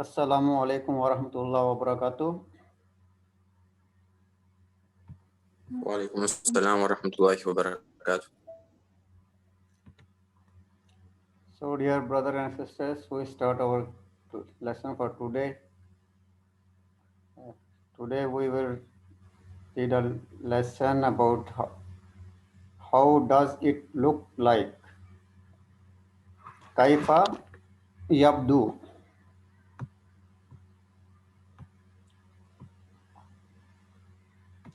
अस्सलामु अलैकुम वरहमतुल्लाहि वबरकातुह. وعليكم السلام ورحمة الله وبركاته. So, dear brothers and sisters, we start our lesson for today. Today we will read a lesson about how does it look like. Kaifa yabdu.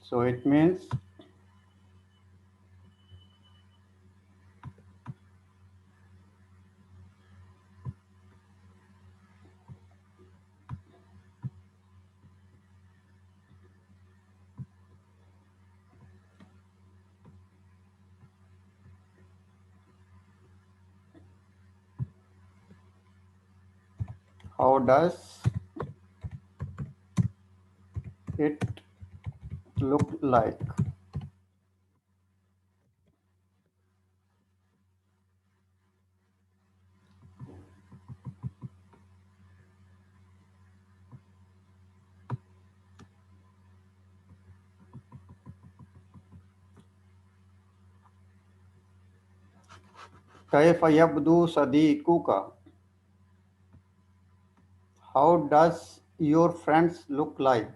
So it means how does it look like. Kaifa yabdu sadiquka. How does your friends look like?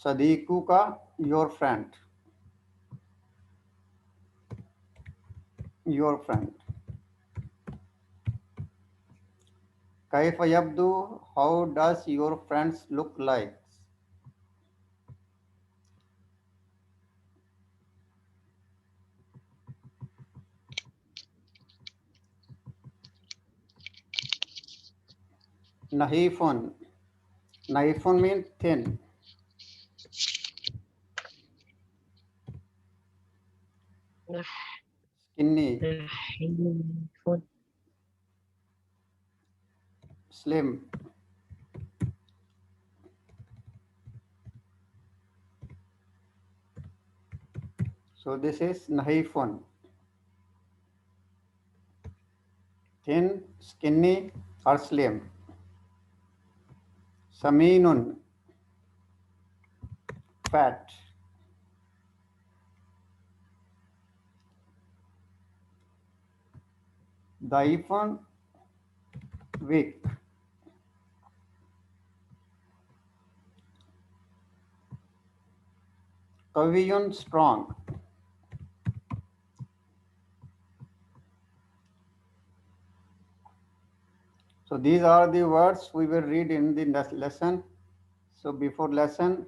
Sadiquka, your friend. Your friend. Kaifa yabdu, how does your friends look like? Nahifun. Nahifun means thin. Skinny. Slim. So this is nahifun. Thin, skinny, or slim. Saminun. Fat. Daifun. Weak. Kaviyun. Strong. So these are the words we will read in the lesson. So before lesson,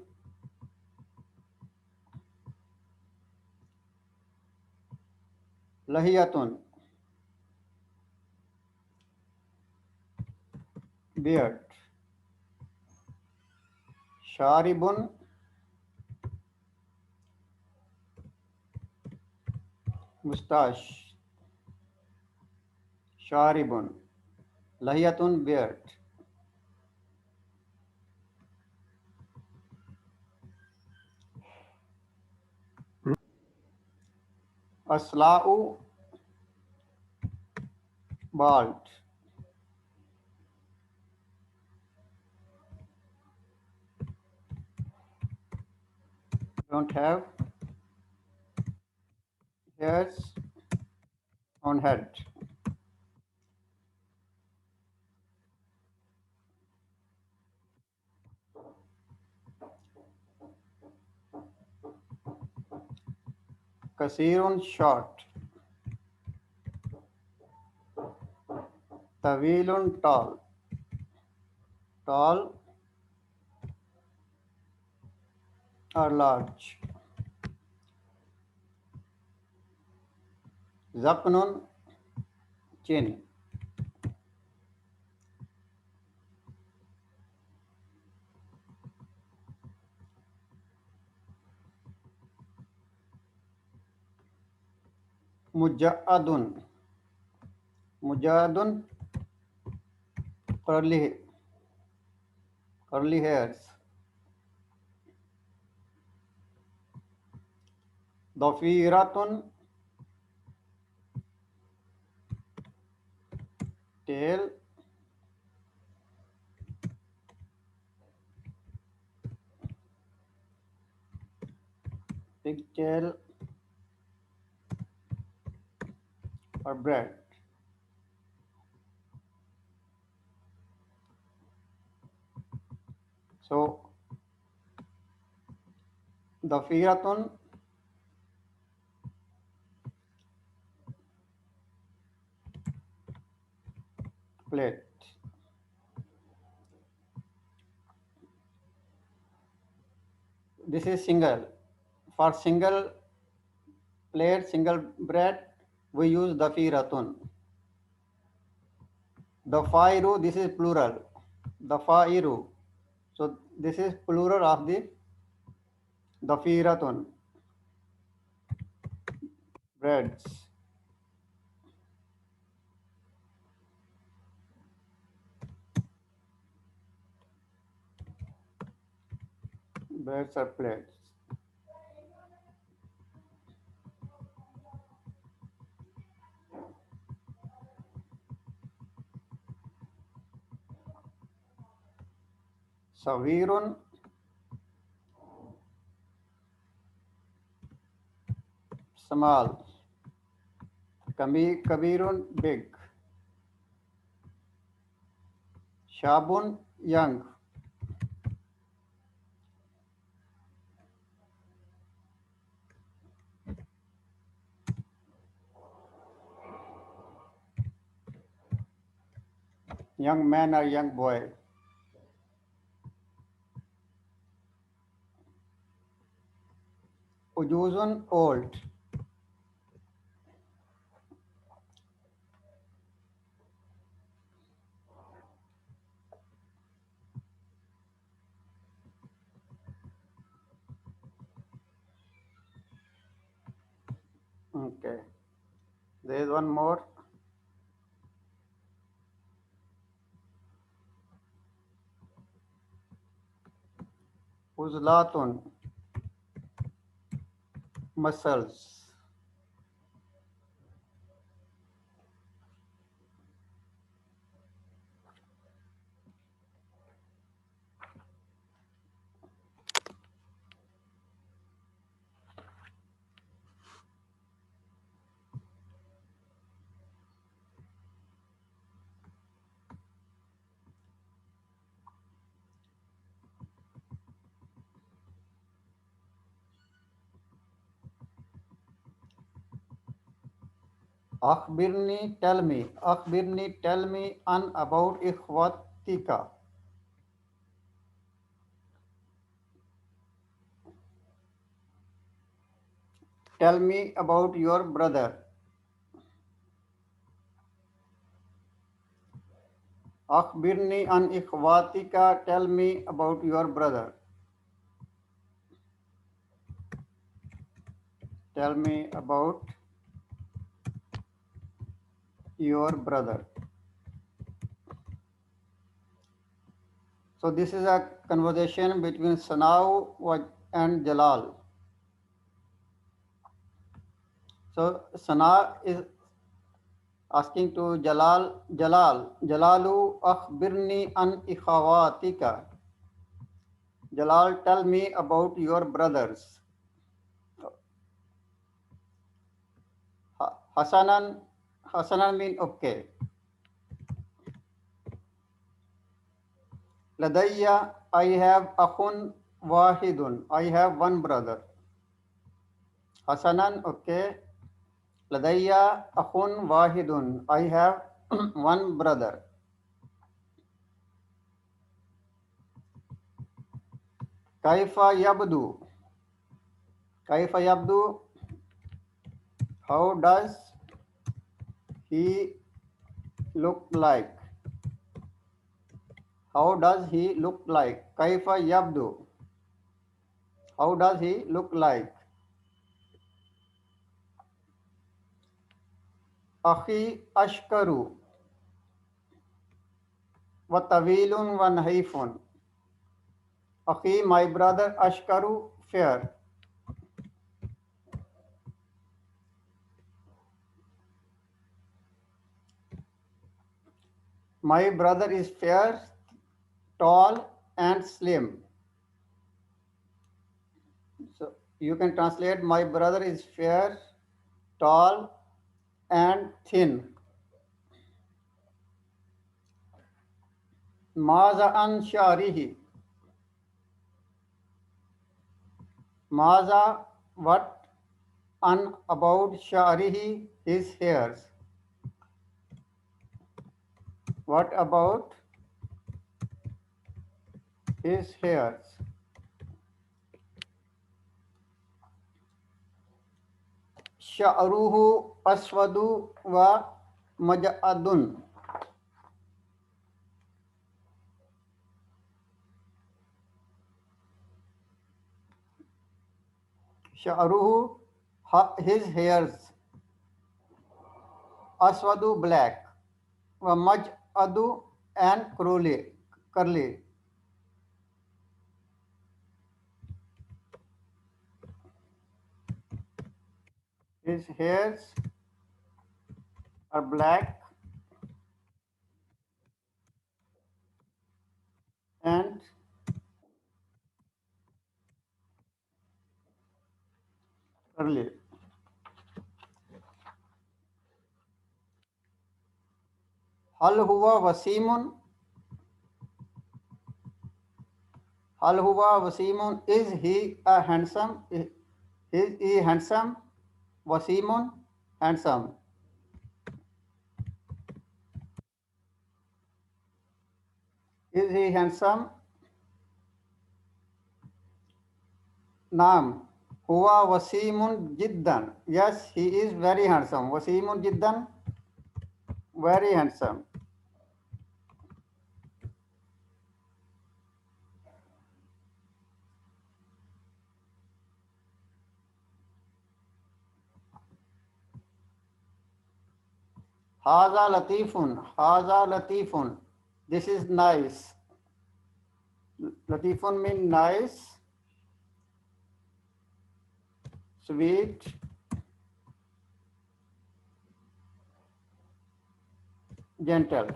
lahiyatun, beard. Sharibun, mustache. Sharibun, lahiyatun, beard. Asla'u, bald. Don't have hairs on head. Kasirun, short. Tawilun, tall. Tall or large. Zaknun, chin. Muja'adun. Muja'adun, curly hairs. Dafiratun, tail. pigtail or bread. So dafiratun, plate. This is single. For single plate, single bread, we use dafiratun. Dafairu, this is plural. Dafairu. So this is plural of the dafiratun, breads. Breads are plates. Savirun, small. Kabirun, big. Shabun, young. Young man or young boy. Ujuzun, old. Okay. There is one more. Uzlatun, muscles. Akhbirni, tell me an about ikhwatika. Tell me about your brother. Akhbirni an ikhwatika, tell me about your brother. Tell me about your brother. So this is a conversation between Sanau and Jalal. So Sana is asking to Jalalu akhbirni an ikhawatika. Jalal, tell me about your brothers. Hasanan mean okay. Ladayya, I have akhun wahidun. I have one brother. Hasanan, okay. Ladayya akhun wahidun. I have one brother. Kaifa yabdu. Kaifa yabdu. How does he look like? How does he look like? Kaifa yabdu. How does he look like? Akhi ashkaru. Wa tawilun wa nahifun. Akhi, my brother ashkaru, fair. My brother is fair, tall, and slim. So You can translate, my brother is fair, tall, and thin. Maza an sharihi. Maza, what an about sharihi, his hairs. What about his hairs? Sha'ruhu aswadu wa maj'adun. Sha'ruhu, his hairs. Aswadu, black. Wa maj'adu, and curly. His hairs are black and curly. Hal huwa wasimun? Hal huwa wasimun? Is he a handsome? Is he handsome? Wasimun, handsome. Is he handsome? Naam. Huwa wasimun jiddan. Yes, he is very handsome. Wasimun jiddan, very handsome. Haza latifun. Haza latifun. This is nice. Latifun means nice, sweet, gentle.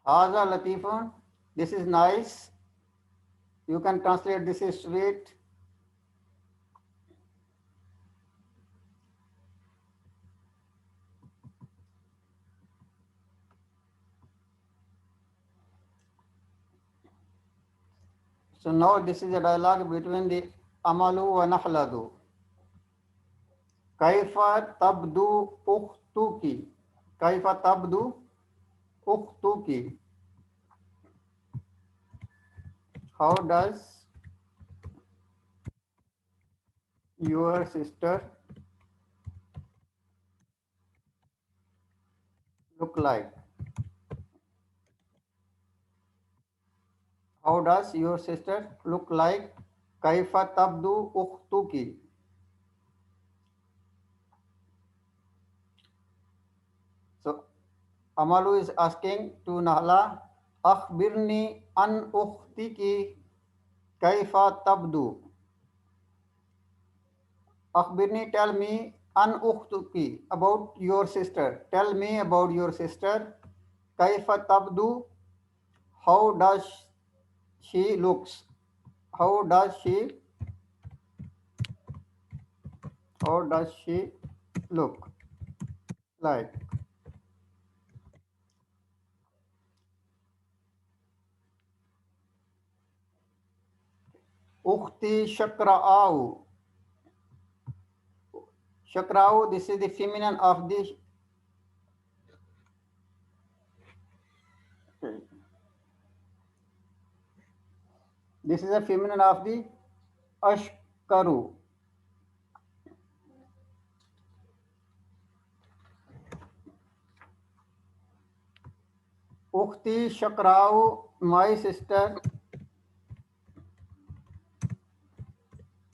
Haza latifun. This is nice. You can translate this is sweet. So now this is a dialogue between the Amalu wa Nahladu. Kaifa tabdu ukhtuki. Kaifa tabdu ukhtuki. How does your sister look like? How does your sister look like? Kaifa tabdu ukhtuki. So Amalu is asking to Nahla, Akhbirni an ukhtiki kaifa tabdu. Akhbirni, tell me an ukhtuki, about your sister. Tell me about your sister. Kaifa tabdu, how does she looks? How does she look like? Ukhti shakra'au. Shakra'u, this is the feminine of the this is a feminine of the ashkaru. Ukhti shakra'u, my sister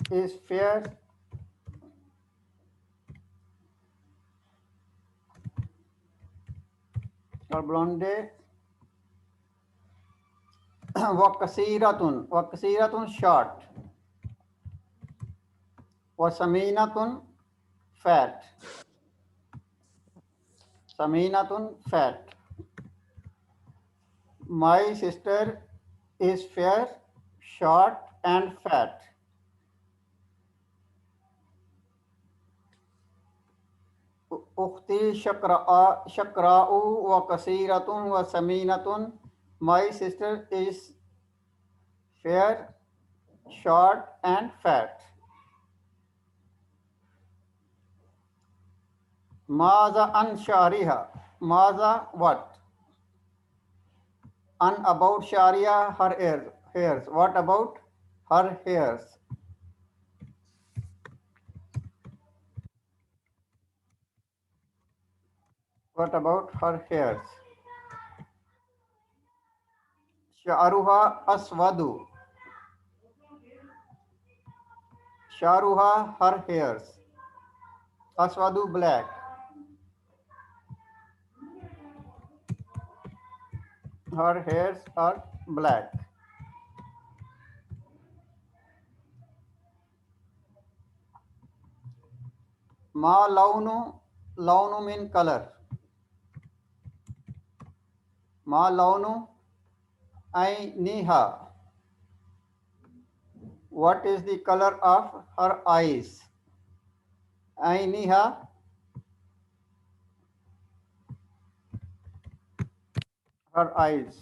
is fair or blonde. Wakasiratun short. Wasaminatun fat. Saminatun fat. My sister is fair, short, and fat. Ukhti shakra'u wa kasiratun wa saminatun. My sister is fair, short, and fat. Maza an shariha. Maza what? An about sharia, her hairs. What about her hairs? What about her hairs? Sha'ruha aswadu. Sha'ruha her hairs. Aswadu black. Her hairs are black. Ma launu mean color. Ma launu ainiha. What is the color of her eyes? Ainiha. Her eyes.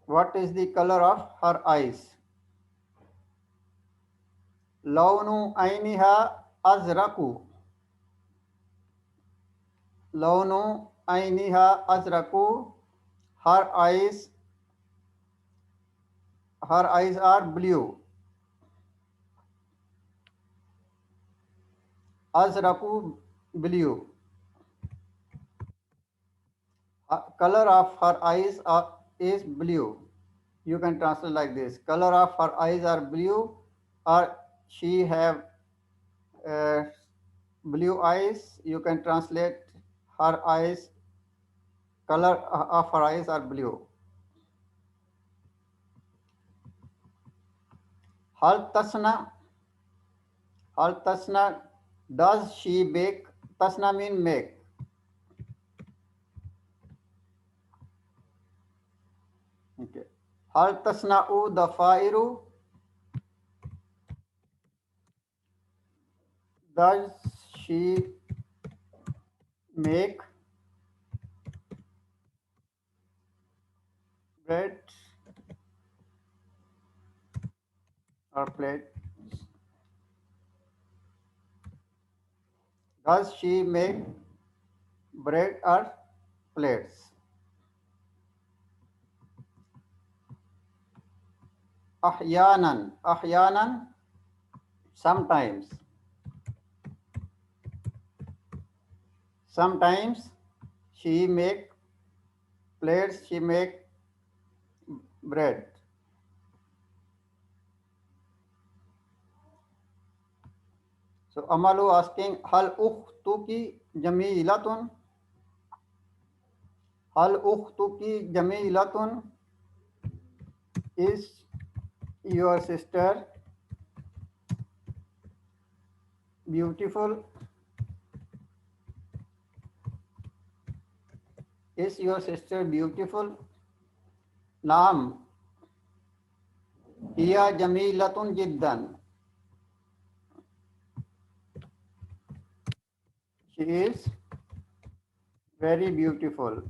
What is the color of her eyes? Launu ainiha azraku. Launu ainiha azraku. Her eyes are blue. Azraku blue. Color of her eyes is blue. You can translate like this. Color of her eyes are blue, or she have blue eyes. You can translate her eyes. Color of her eyes are blue. Hal tasna. Hal tasna. Does she bake? Tasna mean make. Okay. Hal tasna'u dafairu. Does she make bread or plate? Does she make bread or plates? Ahyanan. Ahyanan, sometimes. Sometimes she make plates, she make bread. So Amalu asking, Hal ukhtuki jamilatun? Hal ukhtuki jamilatun? Is your sister beautiful? Is your sister beautiful? Naam. Hiya jamilatun jiddan. She is very beautiful.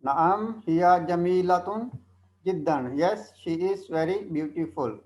Naam hiya jamilatun jiddan. Yes, she is very beautiful.